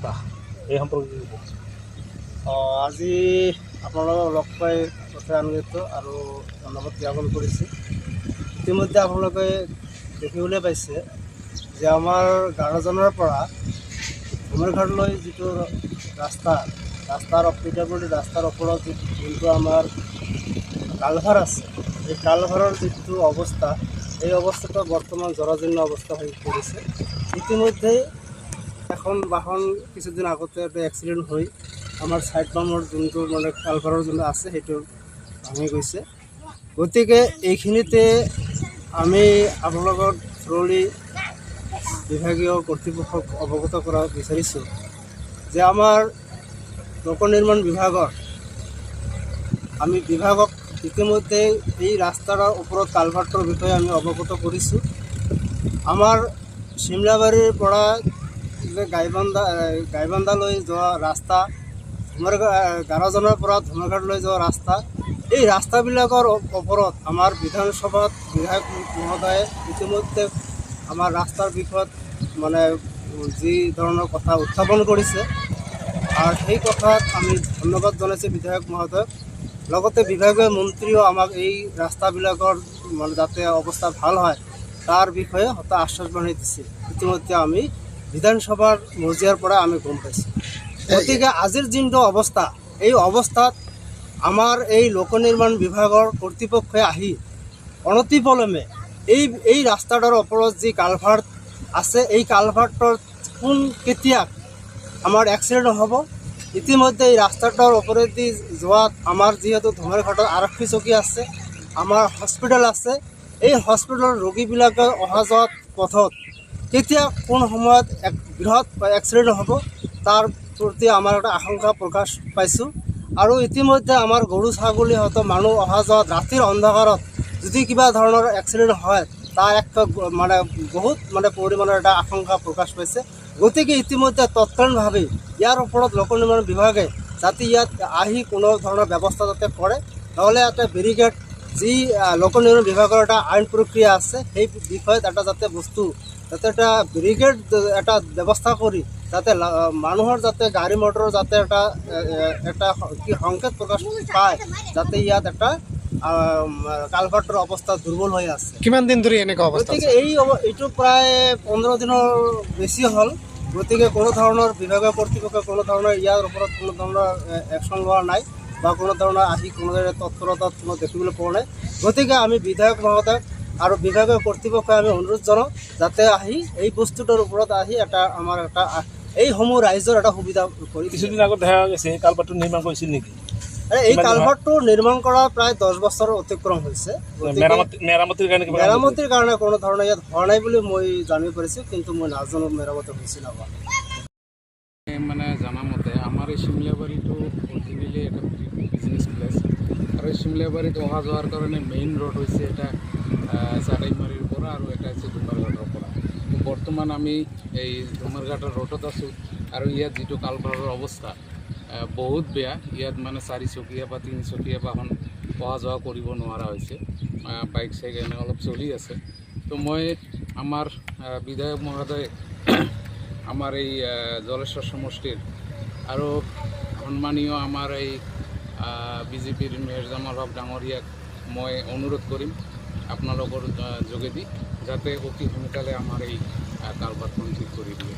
অৱস্থা এই সম্পৰ্কে কি ক'ব? আজি আপোনালোকক লগ পাই যথেষ্ট আনন্দিত আৰু ধন্যবাদ জ্ঞাপন কৰিছোঁ। ইতিমধ্যে আপোনালোকে দেখিবলৈ পাইছে যে আমাৰ গাঁওজনৰ পৰা ধুমুৰঘাটলৈ যিটো ৰাস্তাৰ পিঠাগুৰি ৰাস্তাৰ ওপৰত যোনটো আমাৰ কালভাৰ আছে, এই কালভাৰৰ যিটো অৱস্থা, এই অৱস্থাটো বৰ্তমান জৰাজীৰ্ণ অৱস্থা হৈ পৰিছে। ইতিমধ্যেই এখন বাহন কিছুদিন আগতে এটা এক্সিডেণ্ট হৈ আমাৰ ছাইড বামৰ যোনটো মানে কালভাৰৰ যোনটো আছে সেইটো ভাঙি গৈছে। গতিকে এইখিনিতে আমি আপোনালোকৰ থ্ৰুলি বিভাগীয় কৰ্তৃপক্ষক অৱগত কৰা বিচাৰিছোঁ যে আমাৰ লোক নিৰ্মাণ আমি বিভাগক ইতিমধ্যে এই ৰাস্তাৰ ওপৰত কালভাৰটোৰ বিষয়ে আমি অৱগত কৰিছোঁ। আমাৰ চিমলাবাৰীৰ পৰা গাইবান্ধালৈ যোৱা ৰাস্তা, গাৰোজনৰ পৰা ধুমুৰঘাটলৈ যোৱা ৰাস্তা, এই ৰাস্তাবিলাকৰ ওপৰত আমাৰ বিধানসভাত বিধায়ক মহোদয়ে ইতিমধ্যে আমাৰ ৰাস্তাৰ বিষয়ত মানে যি ধৰণৰ কথা উত্থাপন কৰিছে আৰু সেই কথাত আমি ধন্যবাদ জনাইছোঁ বিধায়ক মহোদয়ক। লগতে বিভাগীয় মন্ত্ৰীও আমাক এই ৰাস্তাবিলাকৰ মানে যাতে অৱস্থা ভাল হয় তাৰ বিষয়ে হয়তো আশ্বাসবাণী দিছে। ইতিমধ্যে আমি বিধানসভাৰ মজিয়াৰ পৰা আমি গম পাইছোঁ। গতিকে আজিৰ যোনটো অৱস্থা, এই অৱস্থাত আমাৰ এই লোক নিৰ্মাণ বিভাগৰ কৰ্তৃপক্ষই আহি অনতিপলমে এই ৰাস্তাটোৰ ওপৰত যি কালভাৰ্ট আছে, এই কালভাৰ্টৰ কেতিয়া আমাৰ এক্সিডেণ্ট হ'ব। ইতিমধ্যে এই ৰাস্তাটোৰ ওপৰেদি যোৱাত আমাৰ যিহেতু ধুমুৰঘাটৰ আৰক্ষী চকী আছে, আমাৰ হস্পিটেল আছে, এই হস্পিটেলৰ ৰোগীবিলাকে অহা যোৱাত পথত কেতিয়া কোন সময়ত এক বৃহৎ এক্সিডেণ্ট হ'ব তাৰ প্ৰতি আমাৰ এটা আশংকা প্ৰকাশ পাইছোঁ। আৰু ইতিমধ্যে আমাৰ গৰু ছাগলী হয়তো মানুহ অহা যোৱাত ৰাতিৰ অন্ধকাৰত যদি কিবা ধৰণৰ এক্সিডেণ্ট হয় তাৰ একটা মানে বহুত মানে পৰিমাণৰ এটা আশংকা প্ৰকাশ পাইছে। গতিকে ইতিমধ্যে তৎকালীনভাৱে ইয়াৰ ওপৰত লোক নিৰ্মাণ বিভাগে যাতে ইয়াত আহি কোনো ধৰণৰ ব্যৱস্থা যাতে কৰে, নহ'লে এটা বেৰিকেড যি লোক নিৰ্মাণ বিভাগৰ এটা আইন প্ৰক্ৰিয়া আছে সেই বিষয়ত এটা যাতে যাতে এটা বেৰিকেড এটা ব্যৱস্থা কৰি যাতে মানুহৰ যাতে গাড়ী মটৰৰ যাতে এটা কি সংকেত প্ৰকাশ পায় যাতে ইয়াত এটা কালভাৰ্টৰ অৱস্থা দুৰ্বল হৈ আছে। কিমান দিন ধৰি এনেকুৱা অৱস্থা? গতিকে এইটো প্ৰায় 15 দিনৰ বেছি হ'ল। গতিকে কোনো ধৰণৰ বিভাগীয় কৰ্তৃপক্ষই কোনো ধৰণৰ ইয়াৰ ওপৰত কোনো ধৰণৰ একশ্যন লোৱা নাই বা কোনো ধৰণৰ আহি কোনো তৎপৰতাত কোনো দেখিবলৈ পোৱা নাই। গতিকে আমি বিধায়ক মহোদয় আৰু বিভাগীয় কৰ্তৃপক্ষই আমি অনুৰোধ জনাওঁ যাতে আহি এই বস্তুটোৰ ওপৰত আহি আমাৰ এইসমূহ ৰাইজৰ এটা সুবিধা কৰি। কিছুদিন আগত দেখা গৈছে এই কালভাৰটো নিৰ্মাণ কৰিছিল নেকি? এই কালভাৰটো নিৰ্মাণ কৰা প্ৰায় 10 বছৰ অতিক্ৰম হৈছে। মেৰামতিৰ কাৰণে কোনো ধৰণৰ ইয়াত হোৱা নাই বুলি মই জানিব পাৰিছোঁ, কিন্তু মই নাজানো মেৰামতি হৈছিল বা মানে জানামতে আমাৰ এই চিমলাবাৰীটো অৰিজিনেলি এটা বিজনেছ প্লেচ আৰু এই চিমলাবাৰীত অহা যোৱাৰ কাৰণে মেইন ৰোড হৈছে এটা চাটাইমাৰীৰ পৰা আৰু এটা হৈছে ডুমাৰঘাটৰ পৰা। বৰ্তমান আমি এই ডুমাৰঘাটৰ ৰোডত আছোঁ আৰু ইয়াত যিটো কালভাৰৰ অৱস্থা বহুত বেয়া। ইয়াত মানে 4 চকীয়া বা 3 চকীয়া বাহন অহা যোৱা কৰিব নোৱাৰা হৈছে, বাইক চাইক এনে অলপ চলি আছে। তো মই আমাৰ বিধায়ক মহোদয় আমাৰ এই জলেশ্বৰ সমষ্টিৰ আৰু সন্মানীয় আমাৰ এই বিজেপিৰ মেয়ৰ জামাল হক ডাঙৰীয়াক মই অনুৰোধ কৰিম আপোনালোকৰ যোগেদি যাতে অতি সোনকালে আমাৰ এই কালভাৰখন ঠিক কৰি দিয়ে।